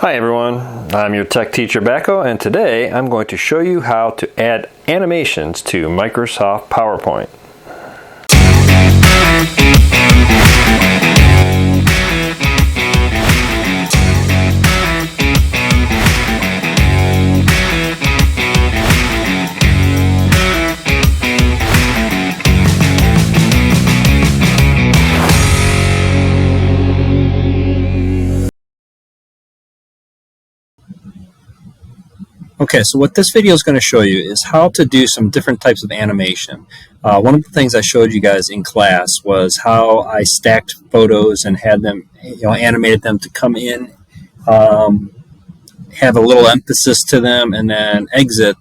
Hi everyone, I'm your tech teacher Bacco, and today I'm going to show you how to add animations to Microsoft PowerPoint. Okay, so what this video is going to show you is how to do some different types of animation. One of the things I showed you guys in class was how I stacked photos and had them, animated them to come in, have a little emphasis to them, and then exit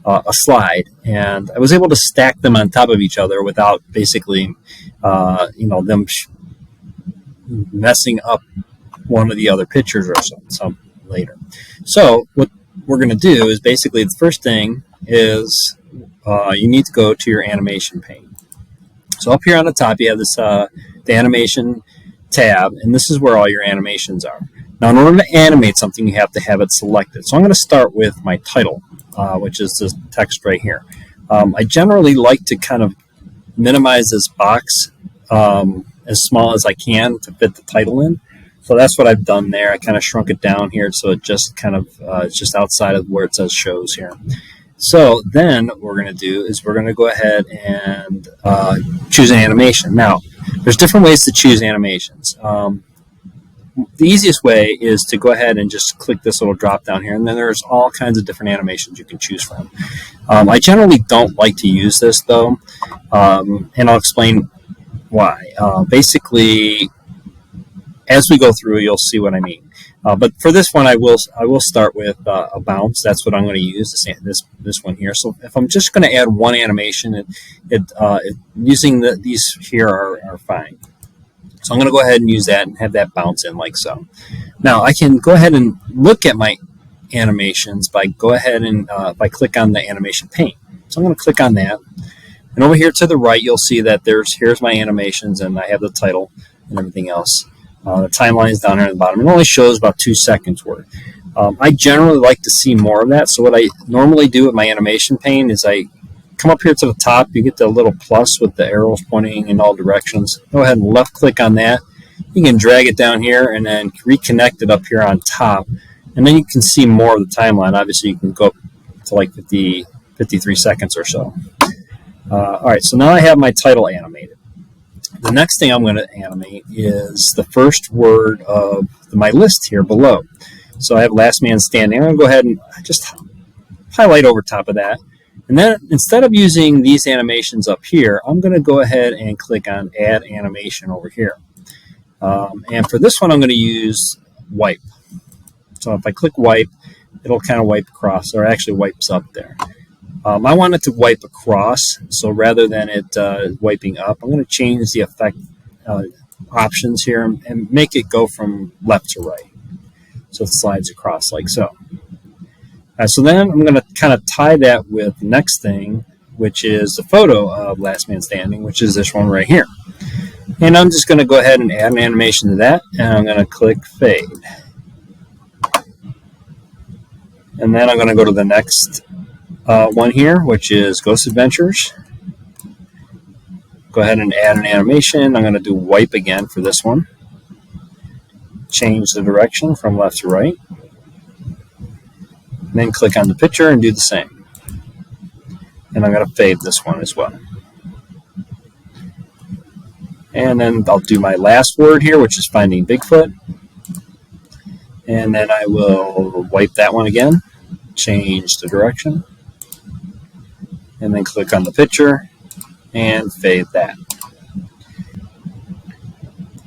a slide. And I was able to stack them on top of each other without basically, them messing up one of the other pictures or something later. So what we're going to do is basically the first thing is you need to go to your animation pane. So up here on the top you have this the animation tab, and this is where all your animations are. Now in order to animate something you have to have it selected. So I'm going to start with my title, which is this text right here. I generally like to kind of minimize this box as small as I can to fit the title in. So that's what I've done there. I kind of shrunk it down here so it just kind of it's just outside of where it says shows here. So then what we're going to do is we're going to go ahead and choose an animation. Now, there's different ways to choose animations. The easiest way is to go ahead and just click this little drop down here, and then there's all kinds of different animations you can choose from. I generally don't like to use this though, and I'll explain why. Basically, as we go through, you'll see what I mean. But for this one, I will start with a bounce. That's what I'm going to use, this one here. So if I'm just going to add one animation, using these here are fine. So I'm going to go ahead and use that and have that bounce in like so. Now I can go ahead and look at my animations by if I click on the animation pane. So I'm going to click on that, and over here to the right, you'll see that here's my animations, and I have the title and everything else. The timeline is down here at the bottom. It only shows about 2 seconds worth. I generally like to see more of that. So what I normally do with my animation pane is I come up here to the top. You get the little plus with the arrows pointing in all directions. Go ahead and left click on that. You can drag it down here and then reconnect it up here on top. And then you can see more of the timeline. Obviously, you can go up to like 53 seconds or so. All right, so now I have my title animated. The next thing I'm going to animate is the first word of my list here below. So I have last man standing. I'm going to go ahead and just highlight over top of that. And then instead of using these animations up here, I'm going to go ahead and click on Add Animation over here. And for this one, I'm going to use Wipe. So if I click Wipe, it'll kind of wipe across, or actually wipes up there. I want it to wipe across, so rather than it wiping up, I'm going to change the effect options here and make it go from left to right. So it slides across like so. So then I'm going to kind of tie that with the next thing, which is a photo of Last Man Standing, which is this one right here. And I'm just going to go ahead and add an animation to that, and I'm going to click Fade. And then I'm going to go to the next one here, which is Ghost Adventures. Go ahead and add an animation. I'm going to do Wipe again for this one. Change the direction from left to right. And then click on the picture and do the same. And I'm going to fade this one as well. And then I'll do my last word here, which is Finding Bigfoot. And then I will wipe that one again. Change the direction. And then click on the picture and fade that.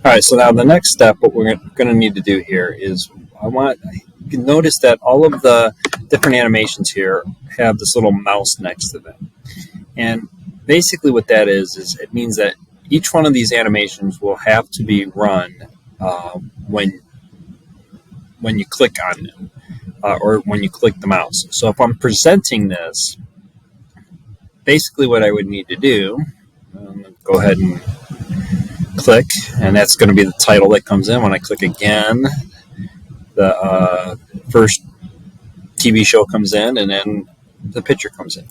All right, so now the next step, what we're going to need to do here is you can notice that all of the different animations here have this little mouse next to them. And basically what that is it means that each one of these animations will have to be run when you click on them or when you click the mouse. So if I'm presenting this, basically what I would need to do, go ahead and click, and that's going to be the title that comes in. When I click again, the first TV show comes in, and then the picture comes in.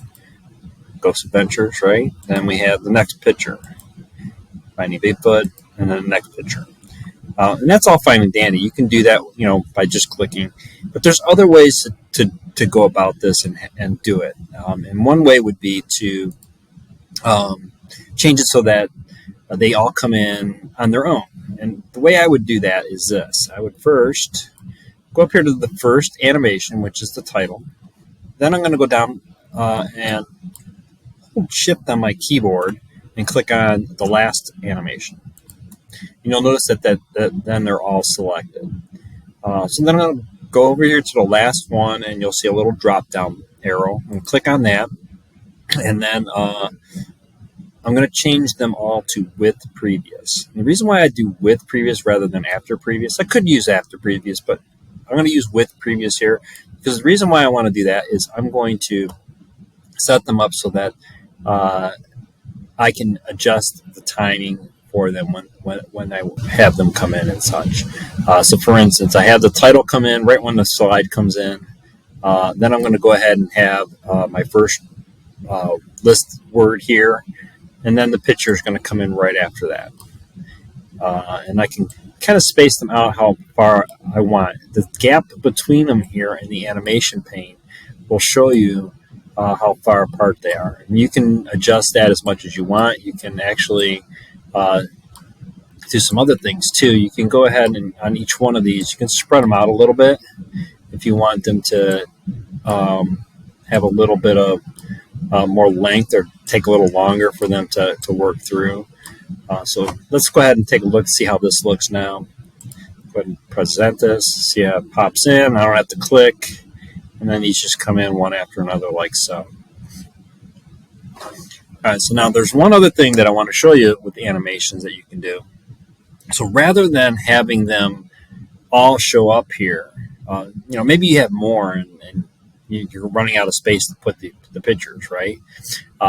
Ghost Adventures, right? Then we have the next picture, Finding Bigfoot, and then the next picture. And that's all fine and dandy. You can do that, by just clicking. But there's other ways to go about this and do it. And one way would be to change it so that they all come in on their own. And the way I would do that is this. I would first go up here to the first animation, which is the title. Then I'm going to go down and hold Shift on my keyboard and click on the last animation. You'll notice that then they're all selected. So then I'm going to go over here to the last one, and you'll see a little drop-down arrow. And click on that, and then I'm going to change them all to with previous. And the reason why I do with previous rather than after previous, I could use after previous, but I'm going to use with previous here, because the reason why I want to do that is I'm going to set them up so that I can adjust the timing for them when I have them come in and such. So for instance, I have the title come in right when the slide comes in. Then I'm going to go ahead and have my first list word here, and then the picture is going to come in right after that. And I can kind of space them out how far I want. The gap between them here in the animation pane will show you how far apart they are. And you can adjust that as much as you want. You can actually do some other things too. You can go ahead and on each one of these, you can spread them out a little bit if you want them to have a little bit of more length or take a little longer for them to work through. So let's go ahead and take a look, see how this looks now. Go ahead and present this, see how it pops in. I don't have to click, and then these just come in one after another like so. All right, so now there's one other thing that I want to show you with the animations that you can do. So rather than having them all show up here, maybe you have more and you're running out of space to put the pictures, right?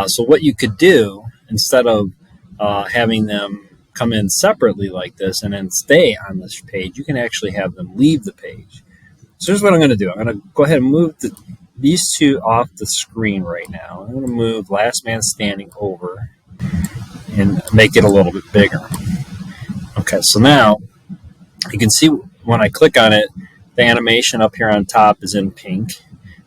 So what you could do, instead of having them come in separately like this and then stay on this page, you can actually have them leave the page. So here's what I'm going to do. I'm going to go ahead and move these two off the screen right now. I'm going to move Last Man Standing over and make it a little bit bigger. Okay, so now you can see when I click on it, the animation up here on top is in pink,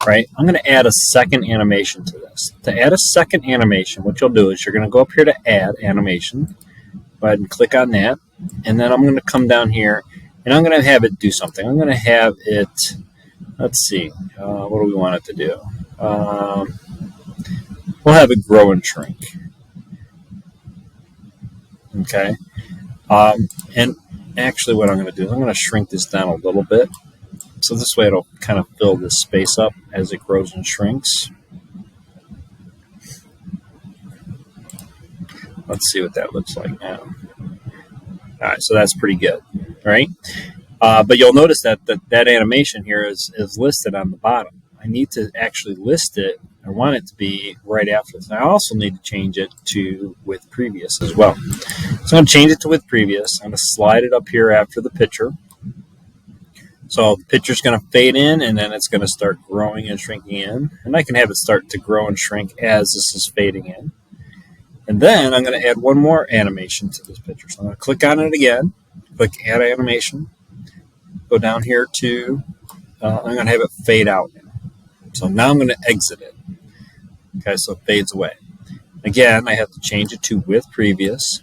right? I'm going to add a second animation to this. To add a second animation, what you'll do is you're going to go up here to Add Animation. Go ahead and click on that. And then I'm going to come down here, and I'm going to have it do something. I'm going to have it, let's see, what do we want it to do? We'll have it grow and shrink. Okay. And actually what I'm going to do is I'm going to shrink this down a little bit. So this way it'll kind of fill this space up as it grows and shrinks. Let's see what that looks like now. All right, so that's pretty good, right? But you'll notice that animation here is listed on the bottom. I need to actually list it. I want it to be right after this. And I also need to change it to with previous as well. So I'm going to change it to with previous. I'm going to slide it up here after the picture. So the picture's going to fade in, and then it's going to start growing and shrinking in. And I can have it start to grow and shrink as this is fading in. And then I'm going to add one more animation to this picture. So I'm going to click on it again, click Add Animation, go down here to, I'm going to have it fade out now. So now I'm going to exit it. Okay, so it fades away. Again, I have to change it to with previous.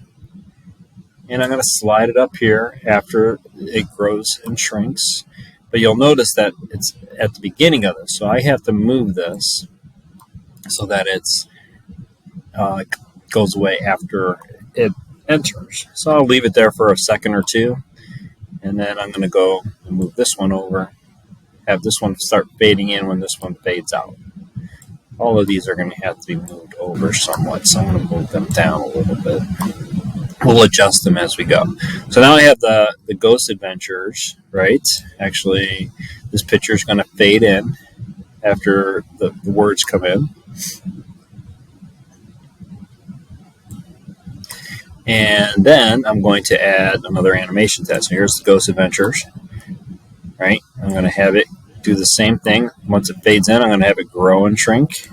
And I'm going to slide it up here after it grows and shrinks. But you'll notice that it's at the beginning of this. So I have to move this so that it's goes away after it enters. So I'll leave it there for a second or two. And then I'm going to go and move this one over. Have this one start fading in when this one fades out. All of these are going to have to be moved over somewhat. So I'm going to move them down a little bit. We'll adjust them as we go. So now I have the Ghost Adventures, right? Actually, this picture is going to fade in after the words come in. And then I'm going to add another animation to that. So here's the Ghost Adventures, right? I'm I'm going to have it do the same thing. Once it fades in, I'm going to have it grow and shrink.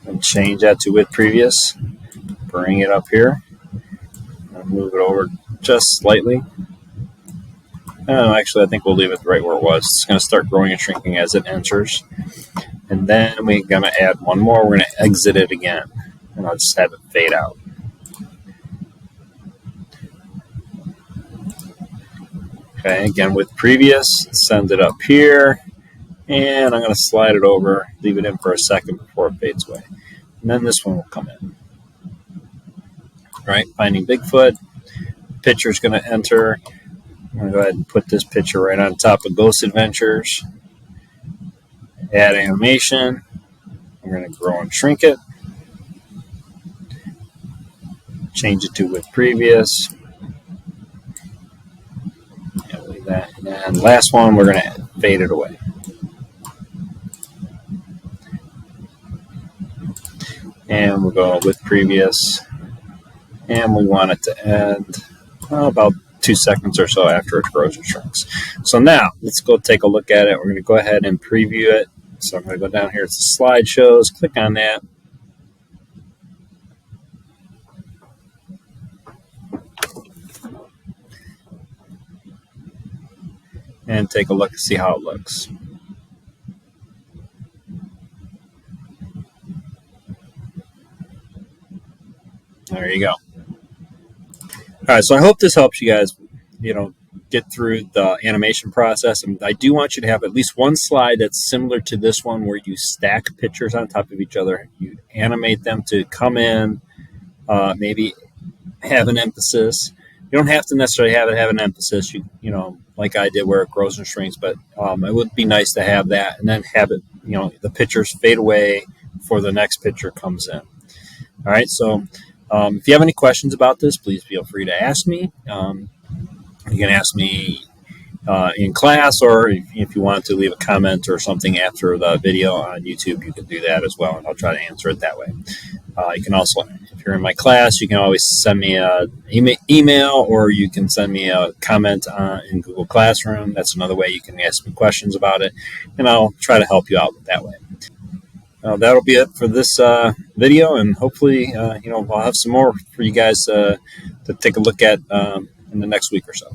And change that to with previous. Bring it up here. And move it over just slightly. Actually, I think we'll leave it right where it was. It's going to start growing and shrinking as it enters. And then we're going to add one more. We're going to exit it again. And I'll just have it fade out. Okay, again with previous, send it up here. And I'm going to slide it over, leave it in for a second before it fades away. And then this one will come in. All right, Finding Bigfoot. Picture is going to enter. I'm going to go ahead and put this picture right on top of Ghost Adventures. Add animation. I'm going to grow and shrink it. Change it to with previous. Yeah, leave that. And then last one, we're going to fade it away. And we'll go with previous. And we want it to end about 2 seconds or so after it grows and shrinks. So now, let's go take a look at it. We're going to go ahead and preview it. So I'm going to go down here to slideshows, click on that. And take a look and see how it looks. There you go. All right, so I hope this helps you guys, get through the animation process. And I do want you to have at least one slide that's similar to this one where you stack pictures on top of each other. You animate them to come in, maybe have an emphasis. You don't have to necessarily have an emphasis, like I did where it grows and shrinks, but it would be nice to have that and then have it, the pictures fade away before the next picture comes in. All right, so if you have any questions about this, please feel free to ask me. You can ask me in class, or if you want to leave a comment or something after the video on YouTube, you can do that as well, and I'll try to answer it that way. You can also, if you're in my class, you can always send me an email, or you can send me a comment in Google Classroom. That's another way you can ask me questions about it, and I'll try to help you out that way. That'll be it for this video, and hopefully, I'll have some more for you guys to take a look at in the next week or so.